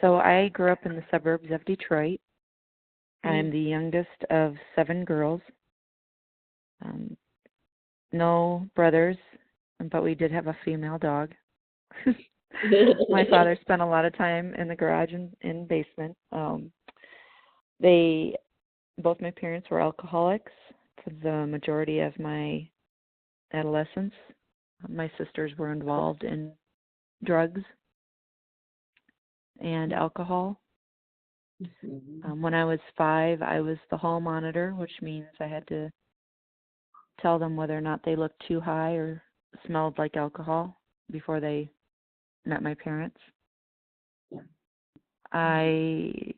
So I grew up in the suburbs of Detroit. I'm Mm. the youngest of 7 girls. Um, no brothers, but we did have a female dog. My father spent a lot of time in the garage and in basement. They both my parents were alcoholics for the majority of my adolescence. My sisters were involved in drugs and alcohol. When I was 5, I was the hall monitor, which means I had to tell them whether or not they looked too high or smelled like alcohol before they met my parents. I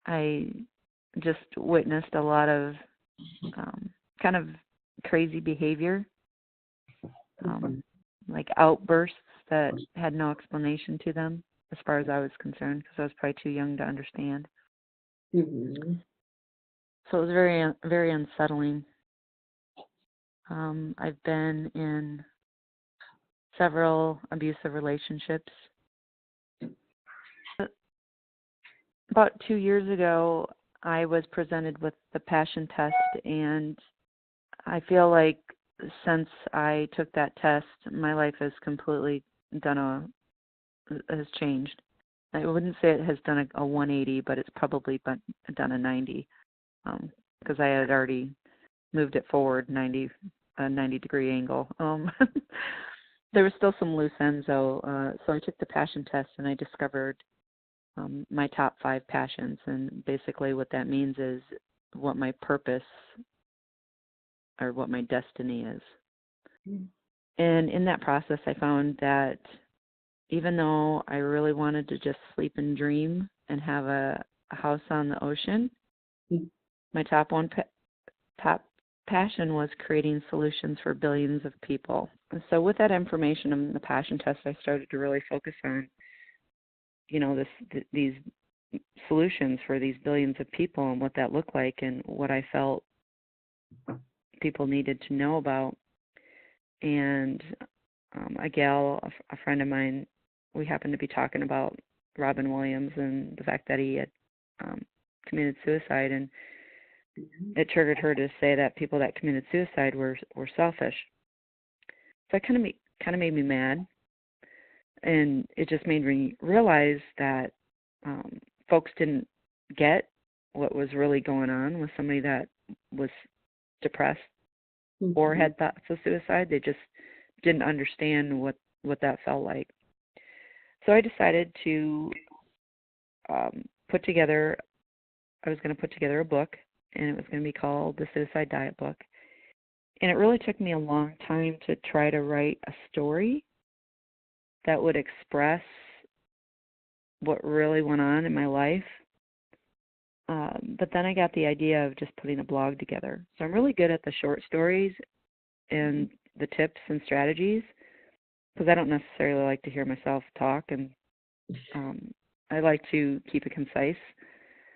I just witnessed a lot of kind of crazy behavior, like outbursts that had no explanation to them as far as I was concerned, because I was probably too young to understand. Mm-hmm. So it was very, very unsettling. I've been in several abusive relationships. About 2 years ago, I was presented with the passion test, and I feel like since I took that test, my life has completely has changed. I wouldn't say it has done a 180, but it's probably done a 90, because I had already moved it forward a 90-degree angle. There were still some loose ends, though, so I took the passion test, and I discovered my top 5 passions, and basically what that means is what my purpose or what my destiny is. Mm-hmm. And in that process, I found that even though I really wanted to just sleep and dream and have a house on the ocean, my top passion was creating solutions for billions of people. And so with that information and the passion test, I started to really focus on, these solutions for these billions of people and what that looked like and what I felt people needed to know about. And a friend of mine, we happened to be talking about Robin Williams and the fact that he had committed suicide, and it triggered her to say that people that committed suicide were selfish. So it kind of made me mad, and it just made me realize that folks didn't get what was really going on with somebody that was depressed or had thoughts of suicide. They just didn't understand what that felt like. So I decided to I was going to put together a book, and it was going to be called The Suicide Diet Book. And it really took me a long time to try to write a story that would express what really went on in my life. But then I got the idea of just putting a blog together. So I'm really good at the short stories and the tips and strategies, because I don't necessarily like to hear myself talk, and I like to keep it concise.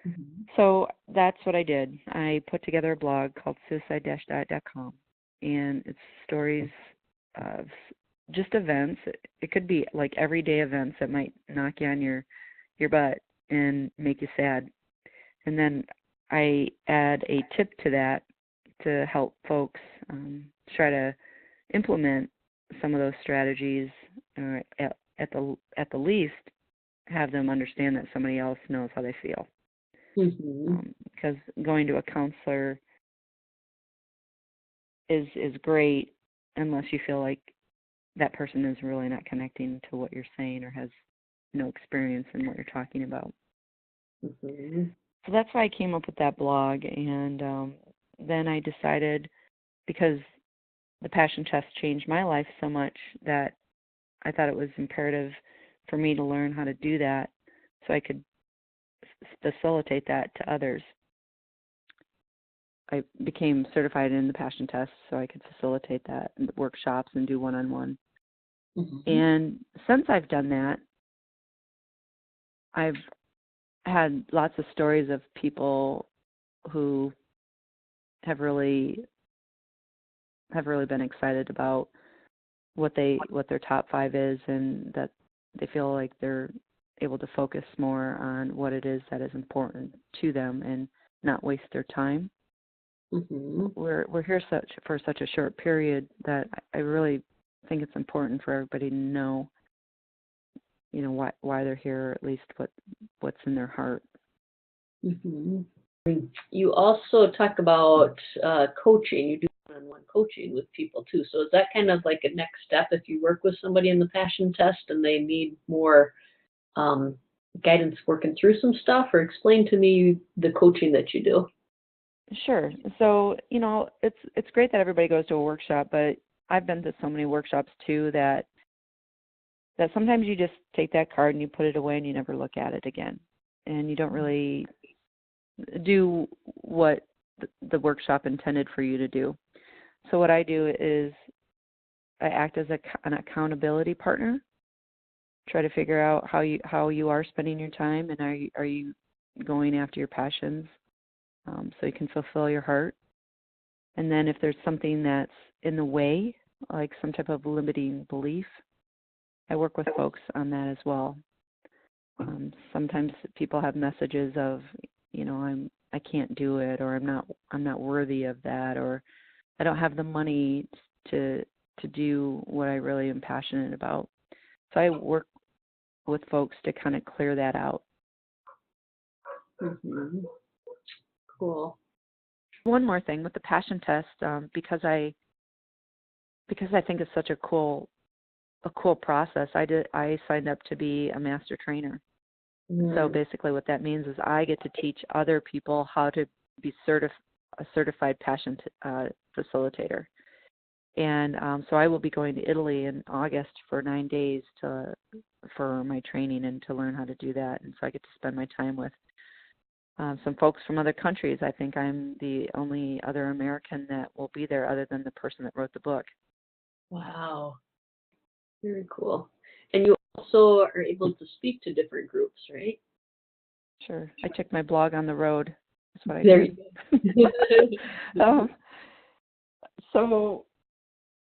Mm-hmm. So that's what I did. I put together a blog called suicide-diet.com, and it's stories of just events. It could be like everyday events that might knock you on your butt and make you sad. And then I add a tip to that to help folks try to implement some of those strategies, or at the least have them understand that somebody else knows how they feel. Because going to a counselor is great unless you feel like that person is really not connecting to what you're saying or has no experience in what you're talking about. So that's why I came up with that blog, and then I decided, because the passion test changed my life so much, that I thought it was imperative for me to learn how to do that so I could facilitate that to others. I became certified in the passion test so I could facilitate that in workshops and do one-on-one. And since I've done that, I've had lots of stories of people who have really been excited about what their top 5 is, and that they feel like they're able to focus more on what it is that is important to them and not waste their time. Mm-hmm. We're here for such a short period that I really think it's important for everybody to know, why they're here, or at least what's in their heart. Mm-hmm. You also talk about coaching. You do one-on-one coaching with people too. So is that kind of like a next step if you work with somebody in the passion test and they need more guidance working through some stuff? Or explain to me the coaching that you do. Sure. So, it's great that everybody goes to a workshop, but I've been to so many workshops too that sometimes you just take that card and you put it away and you never look at it again. And you don't really do what the workshop intended for you to do. So what I do is I act as an accountability partner, try to figure out how you are spending your time, and are you going after your passions, so you can fulfill your heart. And then if there's something that's in the way, like some type of limiting belief, I work with folks on that as well. Sometimes people have messages of, I can't do it, or I'm not worthy of that, or I don't have the money to do what I really am passionate about. So I work with folks to kind of clear that out. Mm-hmm. Cool. One more thing with the passion test, because I think it's such a cool process. I signed up to be a master trainer. So basically what that means is I get to teach other people how to be a certified passion facilitator. And so I will be going to Italy in August for 9 days for my training and to learn how to do that. And so I get to spend my time with some folks from other countries. I think I'm the only other American that will be there other than the person that wrote the book. Wow. Very cool. And you also are able to speak to different groups, right? Sure. I took my blog on the road. That's what I There did. you go. So,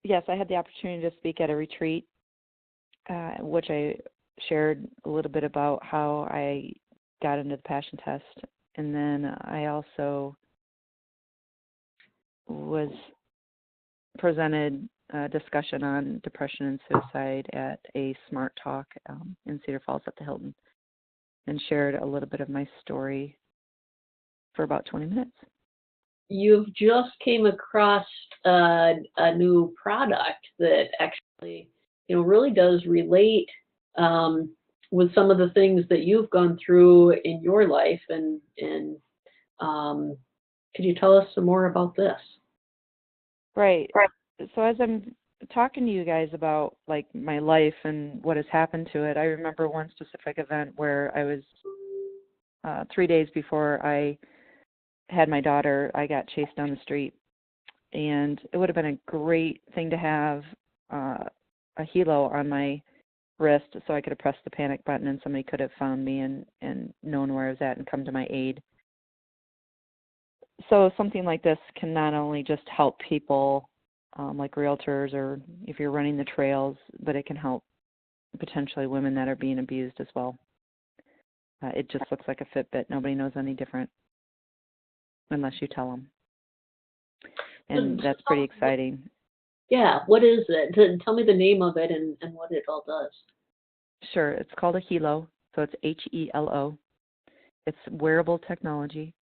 yes, I had the opportunity to speak at a retreat, which I shared a little bit about how I got into the passion test. And then I also was presented a discussion on depression and suicide at a Smart Talk in Cedar Falls at the Hilton, and shared a little bit of my story for about 20 minutes. You've just came across a new product that actually, really does relate with some of the things that you've gone through in your life. And could you tell us some more about this? Right. So as I'm talking to you guys about like my life and what has happened to it, I remember one specific event where I was 3 days before I had my daughter, I got chased down the street, and it would have been a great thing to have a helo on my wrist so I could have pressed the panic button and somebody could have found me and known where I was at and come to my aid. So something like this can not only just help people like realtors or if you're running the trails, but it can help potentially women that are being abused as well. It just looks like a Fitbit. Nobody knows any different unless you tell them. And that's pretty exciting. Yeah, what is it? Tell me the name of it and what it all does. Sure, it's called a helo, so it's HELO. It's wearable technology,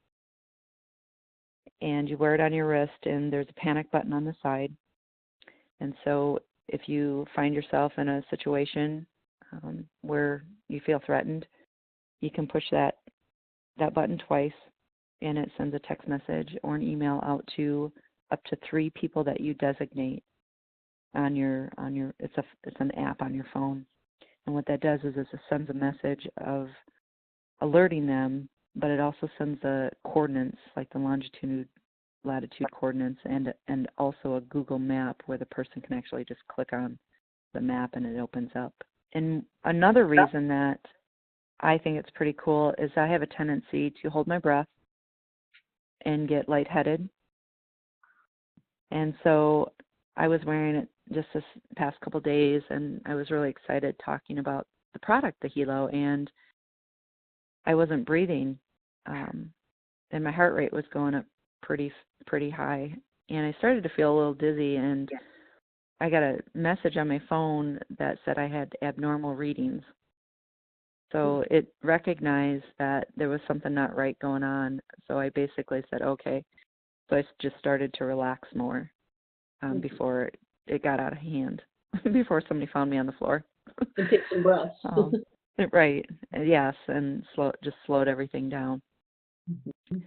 and you wear it on your wrist, and there's a panic button on the side. And so if you find yourself in a situation where you feel threatened, you can push that button twice, and it sends a text message or an email out to up to 3 people that you designate on your it's an app on your phone. And what that does is it sends a message of alerting them, but it also sends the coordinates, like the longitude, latitude coordinates, and also a Google map where the person can actually just click on the map and it opens up. And another reason that I think it's pretty cool is I have a tendency to hold my breath and get lightheaded. And so I was wearing it just this past couple days, and I was really excited talking about the product, the Hilo, and I wasn't breathing, and my heart rate was going up pretty high, and I started to feel a little dizzy, and I got a message on my phone that said I had abnormal readings. So it recognized that there was something not right going on. So I basically said, okay. So I just started to relax more before it got out of hand, before somebody found me on the floor. And take some breaths. Right. Yes, and just slowed everything down. Mm-hmm.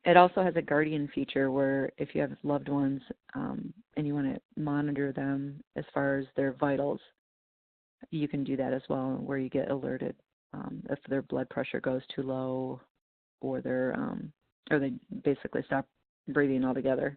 It also has a guardian feature where if you have loved ones and you want to monitor them as far as their vitals, you can do that as well, where you get alerted if their blood pressure goes too low, or or they basically stop breathing altogether.